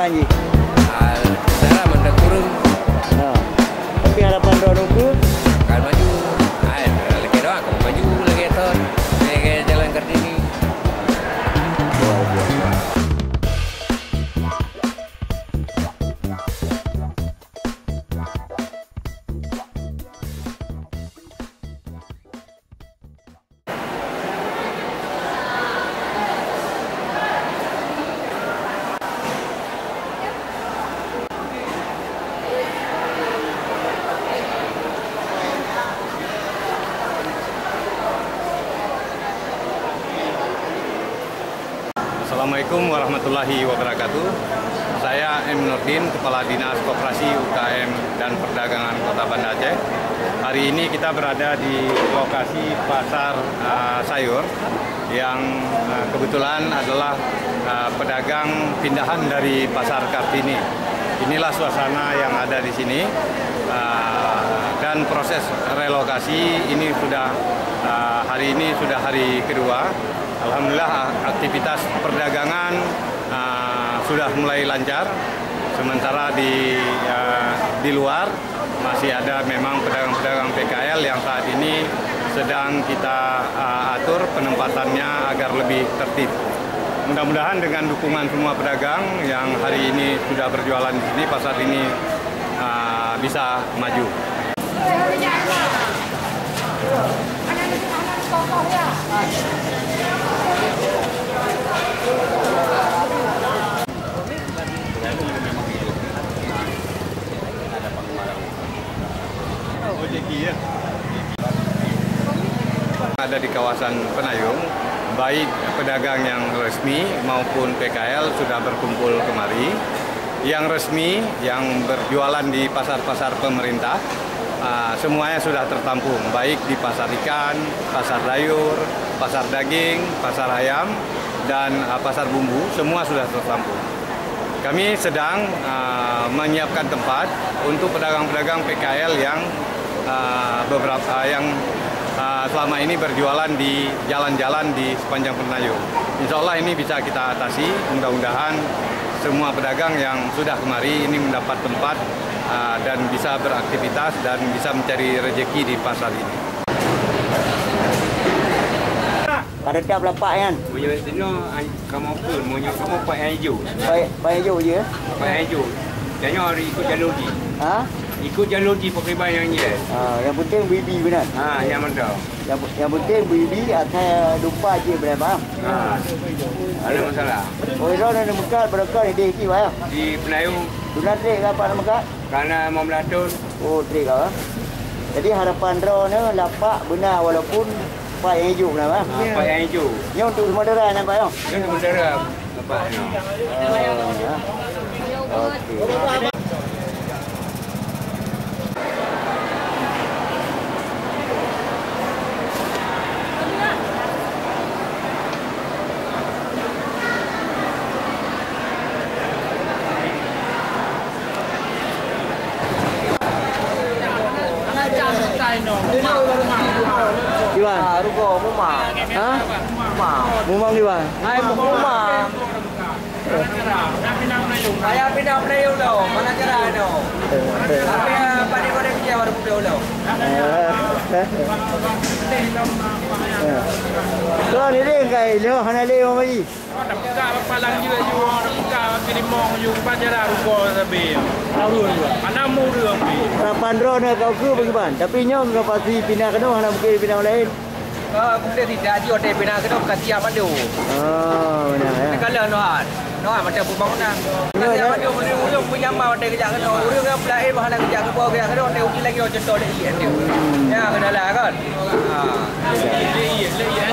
harapan je? Cara mana kurang. Tapi harapan Ron Uku? Akan maju. Lagi doang, akan maju lagi tahun. Lagi jalan Kartini. Luar biasa. Assalamualaikum warahmatullahi wabarakatuh. Saya M. Nurdin, Kepala Dinas Koperasi UKM dan Perdagangan Kota Banda Aceh. Hari ini kita berada di lokasi pasar sayur yang kebetulan adalah pedagang pindahan dari pasar Kartini. Inilah suasana yang ada di sini dan proses relokasi ini sudah hari ini sudah hari kedua. Alhamdulillah aktivitas perdagangan sudah mulai lancar. Sementara di luar masih ada memang pedagang-pedagang PKL yang saat ini sedang kita atur penempatannya agar lebih tertib. Mudah-mudahan dengan dukungan semua pedagang yang hari ini sudah berjualan di sini, pasar ini bisa maju. Ada di kawasan Penayung, baik pedagang yang resmi maupun PKL sudah berkumpul kemari. Yang resmi, yang berjualan di pasar-pasar pemerintah, semuanya sudah tertampung, baik di pasar ikan, pasar sayur, pasar daging, pasar ayam, dan pasar bumbu, semua sudah tertampung. Kami sedang menyiapkan tempat untuk pedagang-pedagang PKL yang selama ini berjualan di jalan-jalan di sepanjang Penayung. Insya Allah ini bisa kita atasi. Mudah-mudahan semua pedagang yang sudah kemari ini mendapat tempat dan bisa beraktivitas dan bisa mencari rezeki di pasar ini. Pada tiap lapak kan? Punya sini kamu pun, punya kamu pak hijau. Pak hijau je? Pak hijau. Tanya hari ikut jalur di. Ikut jalur di Pekriban yang ni. Yang penting BB benar. Yang mana? Yang penting BB atas lupa je benar bang. Ada masalah. Oh, itu ada muka berapa ni dek ki bang? Di Penayung. Dunan trek apa nama kak? Karena mau melatur. Oh, trek kah? Jadi harapan Ron ni lapak benar walaupun Pak yang hijau benar bang? Pak yang hijau. Yang untuk sementara nampak bang? Yang sementara. Nampak. Okey. Di mana? Ruko Mumang. Hah? Mumang di mana? Hai Mumang. Saya pindah Penayung dah. Mana cara dah? Tapi pada kau dia baru pindah dah. So ni dia kai leo hana leo mai. Dah buka palang juga dah buka kirim mong juga pacara ruko sabi. Tahu juga. Mana mau ruang ni. Harapan Ron kau ke bagaimana? Tapi nyom kau pasti pindah ke mana mungkin pindah lain. Kemudian tidak dia hotel pindah ke dekat siap ada. Oh, benar ya. Kalau Nohan macam pembangunan. Siap ada ujung punya mau hotel kerja ke Nohan. Ujung yang pelai bahan kerja ke bawah kerja ke hotel uji lagi contoh dia iya dia. Ya kena lah kan.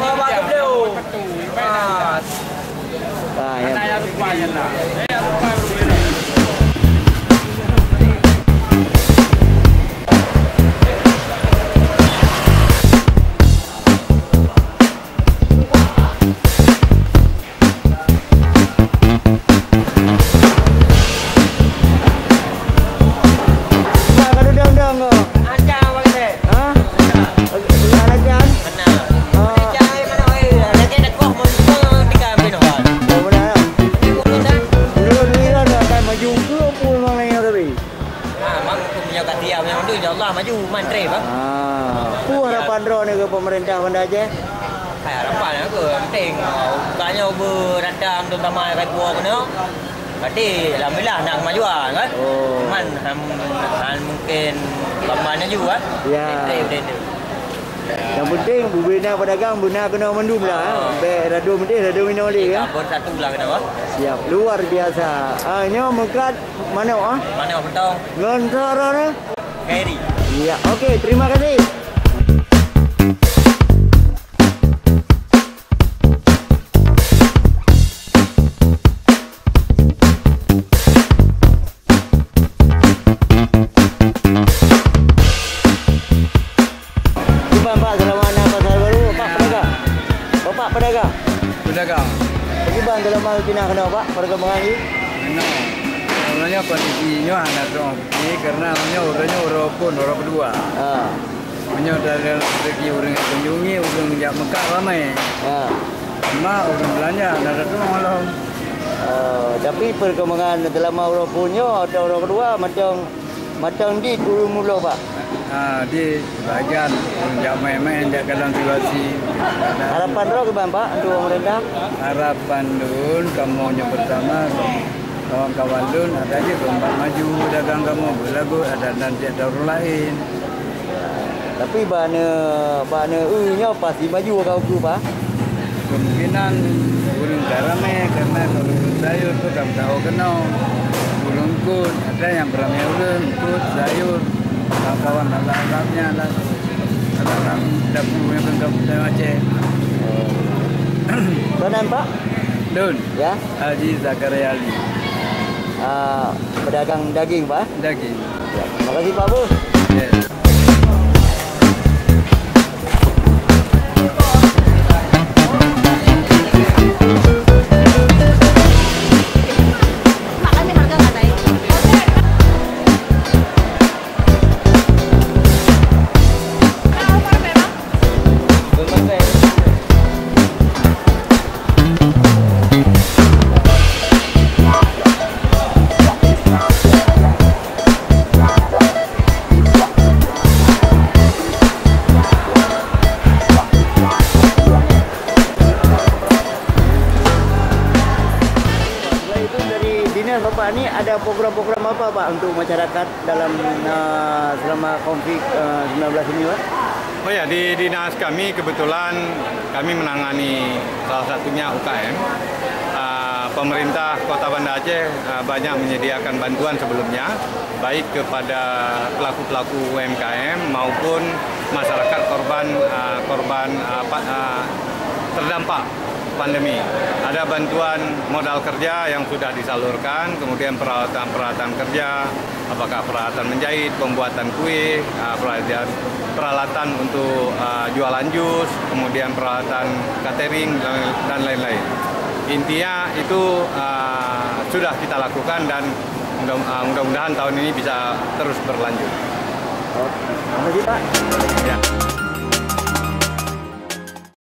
Oh bagus dia. Ya. Saya lupa je lah. Saya lupa. Banda Aceh? Harapannya ke penting. Bukannya beradang terutama rakyat buah kena. Berarti alhamdulillah nak kemajuan kan. Oh. Cuman mungkin lamanya juga kan. Ya. Benda-benda. Yang penting bina pedagang bina kena mendum lah. Be radu mendih radu minum lagi ya. Apa satu lah kena apa? Siap, luar biasa. Nyo mengkat mana ah? Mana orang betong? Ngantara ni. Keri. Ya, okey, terima kasih. Pak, selamat datang pasar baru. Pak pedagang. Bapak pedagang. Pedagang. Bagaimana dalam hal pindah kena Pak perkembangan ini? Mana? Sebenarnya kondisinya anak dong. Ini karena orangnya orang pun orang kedua. Punya dari segi orang kunjungi orang jak Mekah ramai. Cuma orang belanja anak dong malam. Tapi perkembangan dalam orang punya atau orang kedua macam di dulu mula Pak. Di bagian jak main-main jak dalam situasi. Harapan roh ke Pak untuk pemerintah? Harapan dun kamu yang pertama kawan-kawan dun ada aja lomba maju dagang kamu berlagu ada nanti ada orang lain. Tapi bana nya pasti maju kau tu Pak. Kemungkinan burung ramai karena kalau sayur tu kamu tahu kenal burung kut ada yang beramai burung kut sayur kawan-kawan alam-alamnya alam dapur yang kampung Aceh. Tuan Pak? Dun. Ya. Haji Zakaria Ali. Pedagang daging Pak. Daging. Ya. Terima kasih Pak Bu. Yes. Bapak ni ada program-program apa Pak untuk masyarakat dalam selama konflik 19 ini Pak? Oh ya, di dinas kami kebetulan kami menangani salah satunya UKM. Pemerintah Kota Banda Aceh banyak menyediakan bantuan sebelumnya, baik kepada pelaku-pelaku UMKM maupun masyarakat korban terdampak pandemi. Ada bantuan modal kerja yang sudah disalurkan, kemudian peralatan kerja, apakah peralatan menjahit, pembuatan kue, peralatan untuk jualan jus, kemudian peralatan catering dan lain-lain. Intinya itu sudah kita lakukan dan mudah-mudahan tahun ini bisa terus berlanjut. Terima kasih Pak. Ya.